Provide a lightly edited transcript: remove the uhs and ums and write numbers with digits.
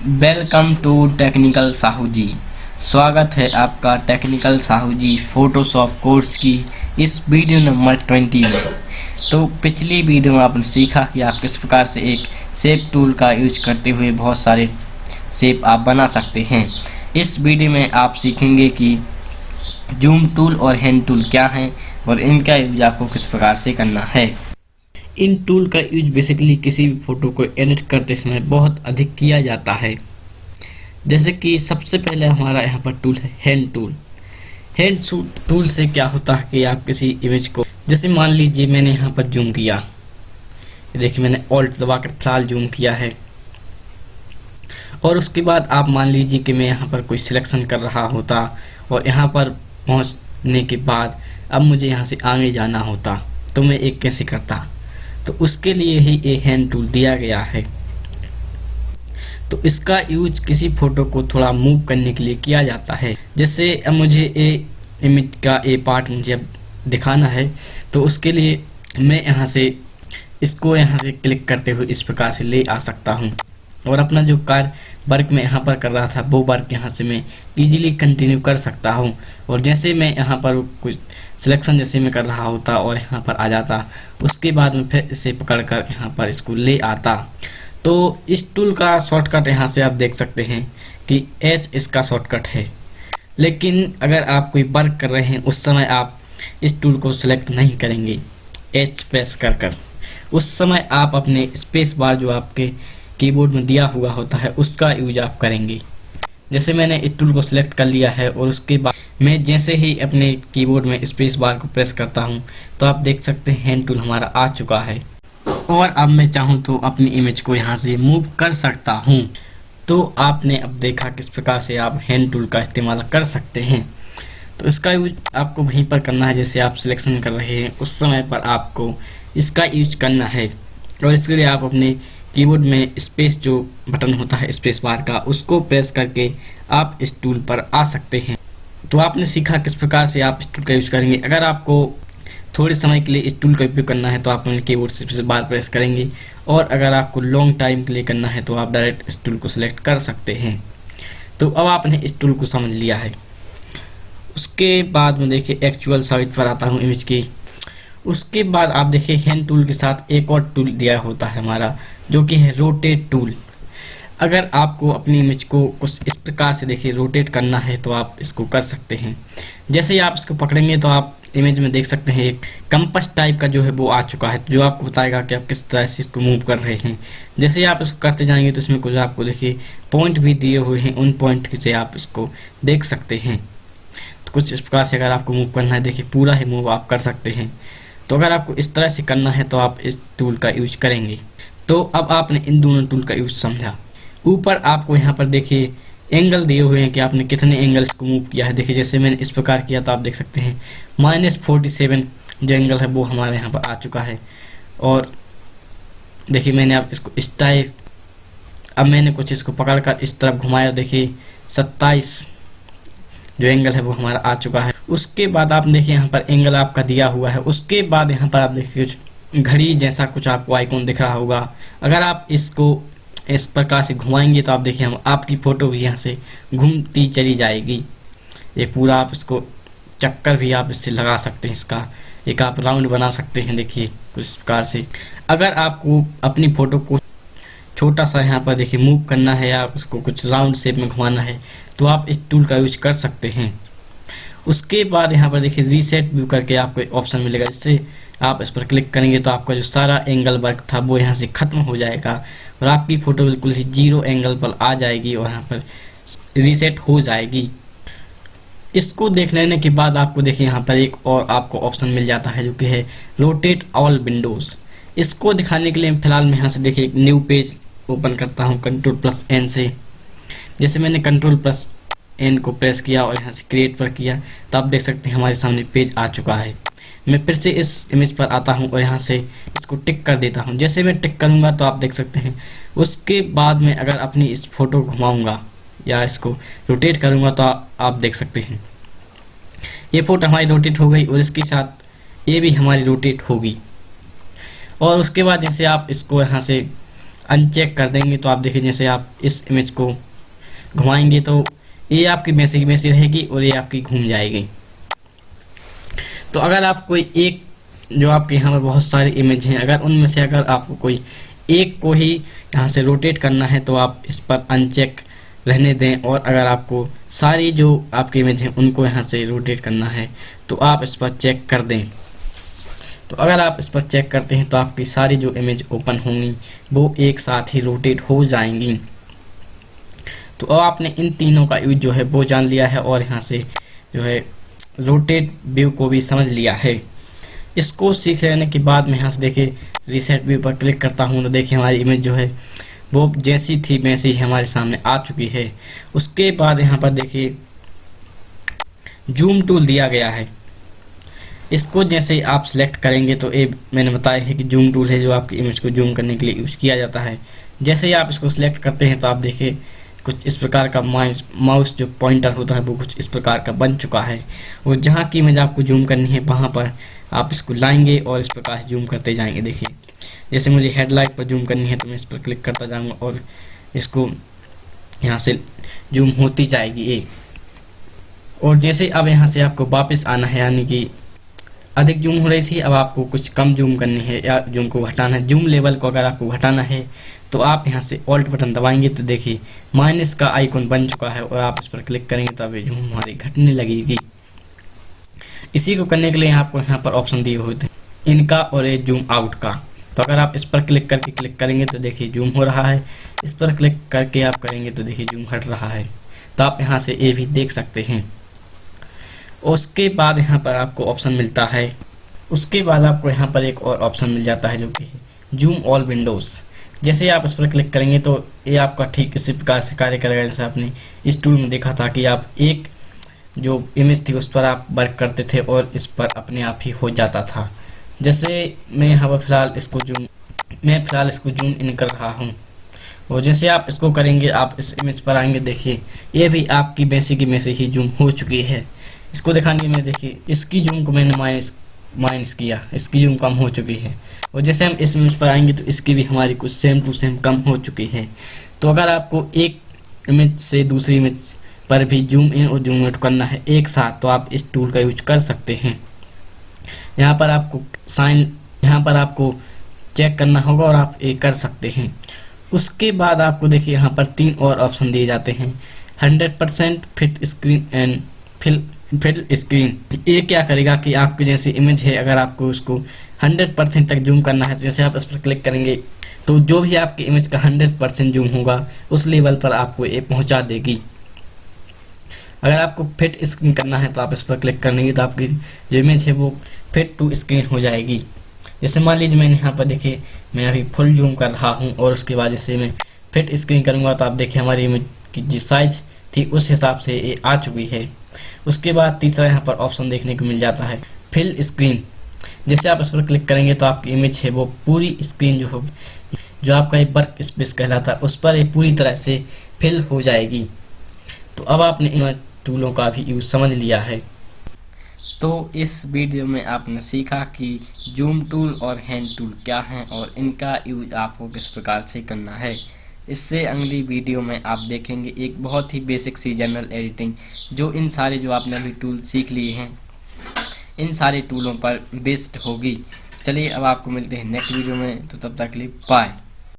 Welcome to technical Sahu जी। स्वागत है आपका टेक्निकल साहू जी फोटोशॉप कोर्स की इस वीडियो नंबर 20 में। तो पिछली वीडियो में आपने सीखा कि आप किस प्रकार से एक शेप टूल का यूज करते हुए बहुत सारे शेप आप बना सकते हैं। इस वीडियो में आप सीखेंगे कि जूम टूल और हैंड टूल क्या हैं और इनका यूज आपको किस प्रकार से करना है। इन टूल का यूज बेसिकली किसी भी फोटो को एडिट करते समय बहुत अधिक किया जाता है। जैसे कि सबसे पहले हमारा यहाँ पर टूल है हैंड टूल। हैंड टूल से क्या होता है कि आप किसी इमेज को, जैसे मान लीजिए मैंने यहाँ पर जूम किया, देखिए मैंने ऑल्ट दबाकर फिलहाल जूम किया है, और उसके बाद आप मान लीजिए कि मैं यहाँ पर कोई सिलेक्शन कर रहा होता और यहाँ पर पहुँचने के बाद अब मुझे यहाँ से आगे जाना होता, तो मैं एक कैसे करता। तो उसके लिए ही ये हैंड टूल दिया गया है। तो इसका यूज किसी फोटो को थोड़ा मूव करने के लिए किया जाता है। जैसे अब मुझे इमेज का ए पार्ट मुझे अब दिखाना है, तो उसके लिए मैं यहाँ से इसको यहाँ से क्लिक करते हुए इस प्रकार से ले आ सकता हूँ, और अपना जो कार्य वर्क में यहाँ पर कर रहा था वो वर्क यहाँ से मैं इजीली कंटिन्यू कर सकता हूँ। और जैसे मैं यहाँ पर कुछ सिलेक्शन जैसे मैं कर रहा होता और यहाँ पर आ जाता, उसके बाद में फिर इसे पकड़कर यहाँ पर इसको ले आता। तो इस टूल का शॉर्टकट यहाँ से आप देख सकते हैं कि एच इसका शॉर्टकट है। लेकिन अगर आप कोई वर्क कर रहे हैं उस समय आप इस टूल को सिलेक्ट नहीं करेंगे एच प्रेस कर उस समय आप अपने स्पेस बार जो आपके कीबोर्ड में दिया हुआ होता है उसका यूज आप करेंगे। जैसे मैंने इस टूल को सिलेक्ट कर लिया है और उसके बाद मैं जैसे ही अपने कीबोर्ड में स्पेस बार को प्रेस करता हूं, तो आप देख सकते हैं हैंड टूल हमारा आ चुका है। और अब मैं चाहूं तो अपनी इमेज को यहां से मूव कर सकता हूं। तो आपने अब देखा किस प्रकार से आप हैंड टूल का इस्तेमाल कर सकते हैं। तो इसका यूज आपको वहीं पर करना है, जैसे आप सिलेक्शन कर रहे हैं उस समय पर आपको इसका यूज करना है। और इसके लिए आप अपने कीबोर्ड में स्पेस जो बटन होता है स्पेस बार का, उसको प्रेस करके आप इस टूल पर आ सकते हैं। तो आपने सीखा किस प्रकार से आप इस टूल का यूज करेंगे। अगर आपको थोड़े समय के लिए इस टूल का उपयोग करना है तो आप अपने कीबोर्ड से स्पेस बार प्रेस करेंगे, और अगर आपको लॉन्ग टाइम के लिए करना है तो आप डायरेक्ट इस टूल को सिलेक्ट कर सकते हैं। तो अब आपने इस टूल को समझ लिया है। उसके बाद में देखिए एक्चुअल साइज पर आता हूँ इमेज की। उसके बाद आप देखिए हैंड टूल के साथ एक और टूल दिया होता है हमारा, जो कि है रोटेट टूल। अगर आपको अपनी इमेज को कुछ इस प्रकार से देखिए रोटेट करना है तो आप इसको कर सकते हैं। जैसे ही आप इसको पकड़ेंगे तो आप इमेज में देख सकते हैं एक कंपास टाइप का जो है वो आ चुका है, जो आपको बताएगा कि आप किस तरह से इसको मूव कर रहे हैं। जैसे ही आप इसको करते जाएंगे तो इसमें कुछ आपको देखिए पॉइंट भी दिए हुए हैं, उन पॉइंट से आप इसको देख सकते हैं। तो कुछ इस प्रकार से अगर आपको मूव करना है, देखिए पूरा ही मूव आप कर सकते हैं। तो अगर आपको इस तरह से करना है तो आप इस टूल का यूज करेंगे। तो अब आपने इन दोनों टूल का यूज समझा। ऊपर आपको यहाँ पर देखिए एंगल दिए हुए हैं कि आपने कितने एंगल्स को मूव किया है। देखिए जैसे मैंने इस प्रकार किया तो आप देख सकते हैं -47 जो एंगल है वो हमारे यहाँ पर आ चुका है। और देखिए मैंने अब इसको इस टाइप, अब मैंने कुछ इसको पकड़कर इस तरफ घुमाया, देखिए 27 जो एंगल है वो हमारा आ चुका है। उसके बाद आप देखिए यहाँ पर एंगल आपका दिया हुआ है। उसके बाद यहाँ पर आप देखिए घड़ी जैसा कुछ आपको आइकॉन दिख रहा होगा। अगर आप इसको इस प्रकार से घुमाएंगे तो आप देखिए हम आपकी फ़ोटो भी यहाँ से घूमती चली जाएगी। ये पूरा आप इसको चक्कर भी आप इससे लगा सकते हैं, इसका एक आप राउंड बना सकते हैं। देखिए कुछ इस प्रकार से अगर आपको अपनी फ़ोटो को छोटा सा यहाँ पर देखिए मूव करना है या उसको कुछ राउंड शेप में घुमाना है तो आप इस टूल का यूज कर सकते हैं। उसके बाद यहाँ पर देखिए रीसेट व्यू करके आपको ऑप्शन मिलेगा, इससे आप इस पर क्लिक करेंगे तो आपका जो सारा एंगल वर्क था वो यहाँ से ख़त्म हो जाएगा और आपकी फ़ोटो बिल्कुल ही 0 एंगल पर आ जाएगी और यहाँ पर रीसेट हो जाएगी। इसको देख लेने के बाद आपको देखिए यहाँ पर एक और आपको ऑप्शन मिल जाता है जो कि है रोटेट ऑल विंडोज़। इसको दिखाने के लिए फिलहाल मैं यहाँ से देखिए एक न्यू पेज ओपन करता हूँ Ctrl+N से। जैसे मैंने Ctrl+N को प्रेस किया और यहाँ से क्रिएट पर किया तो आप देख सकते हैं हमारे सामने पेज आ चुका है। मैं फिर से इस इमेज पर आता हूँ और यहाँ से इसको टिक कर देता हूँ। जैसे मैं टिक करूँगा तो आप देख सकते हैं उसके बाद में अगर अपनी इस फोटो को घुमाऊँगा या इसको रोटेट करूँगा तो आप देख सकते हैं ये फ़ोटो हमारी रोटेट हो गई और इसके साथ ये भी हमारी रोटेट होगी। और उसके बाद जैसे आप इसको यहाँ से अनचेक कर देंगे तो आप देखिए जैसे आप इस इमेज को घुमाएंगे तो ये आपकी वैसे की वैसी रहेगी और ये आपकी घूम जाएगी। तो अगर आप कोई एक, जो आपके यहाँ पर बहुत सारी इमेज हैं, अगर उनमें से अगर आपको कोई एक को ही यहाँ से रोटेट करना है तो आप इस पर अनचेक रहने दें, और अगर आपको सारी जो आपकी इमेज हैं उनको यहाँ से रोटेट करना है तो आप इस पर चेक कर दें। तो अगर आप इस पर चेक करते हैं तो आपकी सारी जो इमेज ओपन होंगी वो एक साथ ही रोटेट हो जाएंगी। तो अब आपने इन तीनों का यूज जो है वो जान लिया है और यहाँ से जो है रोटेट व्यू को भी समझ लिया है। इसको सीख लेने के बाद मैं यहाँ से देखिए रीसेट व्यू पर क्लिक करता हूँ तो देखिए हमारी इमेज जो है वो जैसी थी वैसी ही हमारे सामने आ चुकी है। उसके बाद यहाँ पर देखिए जूम टूल दिया गया है, इसको जैसे ही आप सिलेक्ट करेंगे तो ये मैंने बताया है कि जूम टूल है जो आपकी इमेज को जूम करने के लिए यूज़ किया जाता है। जैसे ही आप इसको सिलेक्ट करते हैं तो आप देखिए कुछ इस प्रकार का माउस जो पॉइंटर होता है वो कुछ इस प्रकार का बन चुका है, और जहाँ की इमेज आपको जूम करनी है वहाँ पर आप इसको लाएंगे और इस प्रकार से जूम करते जाएंगे। देखिए जैसे मुझे हेडलाइट पर जूम करनी है तो मैं इस पर क्लिक करता जाऊँगा और इसको यहाँ से जूम होती जाएगी ये। और जैसे अब यहाँ से आपको वापस आना है, यानी कि अधिक जूम हो रही थी, अब आपको कुछ कम जूम करनी है या जूम को घटाना है, जूम लेवल को अगर आपको घटाना है तो आप यहाँ से ऑल्ट बटन दबाएंगे तो देखिए माइनस का आइकॉन बन चुका है और आप इस पर क्लिक करेंगे तो अभी जूम हमारी घटने लगेगी। इसी को करने के लिए आपको यहाँ पर ऑप्शन दिए होते हैं इनका और ये जूम आउट का। तो अगर आप इस पर क्लिक करके क्लिक करेंगे तो देखिए जूम हो रहा है, इस पर क्लिक करके आप करेंगे तो देखिए जूम हट रहा है। तो आप यहाँ से ये भी देख सकते हैं। उसके बाद यहाँ पर आपको ऑप्शन मिलता है, उसके बाद आपको यहाँ पर एक और ऑप्शन मिल जाता है जो कि जूम ऑल विंडोज़। जैसे आप इस पर क्लिक करेंगे तो ये आपका ठीक इसी प्रकार से कार्य करेगा जैसे आपने इस टूल में देखा था कि आप एक जो इमेज थी उस पर आप वर्क करते थे और इस पर अपने आप ही हो जाता था। जैसे मैं यहाँ पर फिलहाल इसको जूम इन कर रहा हूँ, और जैसे आप इसको करेंगे आप इस इमेज पर आएंगे, देखिए ये भी आपकी वैसे की वैसे ही जूम हो चुकी है। इसको दिखाने में देखिए इसकी जूम को मैंने माइनस किया, इसकी जूम कम हो चुकी है, और जैसे हम इस इमेज पर आएंगे तो इसकी भी हमारी कुछ सेम टू सेम कम हो चुकी है। तो अगर आपको एक इमेज से दूसरी इमेज पर भी जूम इन और जूम आउट करना है एक साथ तो आप इस टूल का यूज कर सकते हैं। यहाँ पर आपको चेक करना होगा और आप ये कर सकते हैं। उसके बाद आपको देखिए यहाँ पर 3 और ऑप्शन दिए जाते हैं, 100% fit screen and fill screen. ये क्या करेगा कि आपकी जैसी इमेज है अगर आपको उसको 100% तक जूम करना है तो जैसे आप इस पर क्लिक करेंगे तो जो भी आपकी इमेज का 100% जूम होगा उस लेवल पर आपको ये पहुंचा देगी। अगर आपको फिट स्क्रीन करना है तो आप इस पर क्लिक करेंगे तो आपकी जो इमेज है वो फिट टू स्क्रीन हो जाएगी। जैसे मान लीजिए मैंने यहाँ पर देखिए मैं अभी फुल जूम कर रहा हूँ और उसके बाद जैसे मैं फिट स्क्रीन करूँगा तो आप देखिए हमारी इमेज की जो साइज थी उस हिसाब से ये आ चुकी है। उसके बाद तीसरा यहाँ पर ऑप्शन देखने को मिल जाता है फिल स्क्रीन। जैसे आप इस पर क्लिक करेंगे तो आपकी इमेज है वो पूरी स्क्रीन जो होगी, जो आपका एक वर्क स्पेस कहलाता है, उस पर ये पूरी तरह से फिल हो जाएगी। तो अब आपने इन टूलों का भी यूज़ समझ लिया है। तो इस वीडियो में आपने सीखा कि जूम टूल और हैंड टूल क्या हैं और इनका यूज आपको किस प्रकार से करना है। इससे अगली वीडियो में आप देखेंगे एक बहुत ही बेसिक सी जनरल एडिटिंग जो इन सारे जो आपने अभी टूल सीख लिए हैं इन सारे टूलों पर बेस्ड होगी। चलिए अब आपको मिलते हैं नेक्स्ट वीडियो में, तो तब तक के लिए बाय।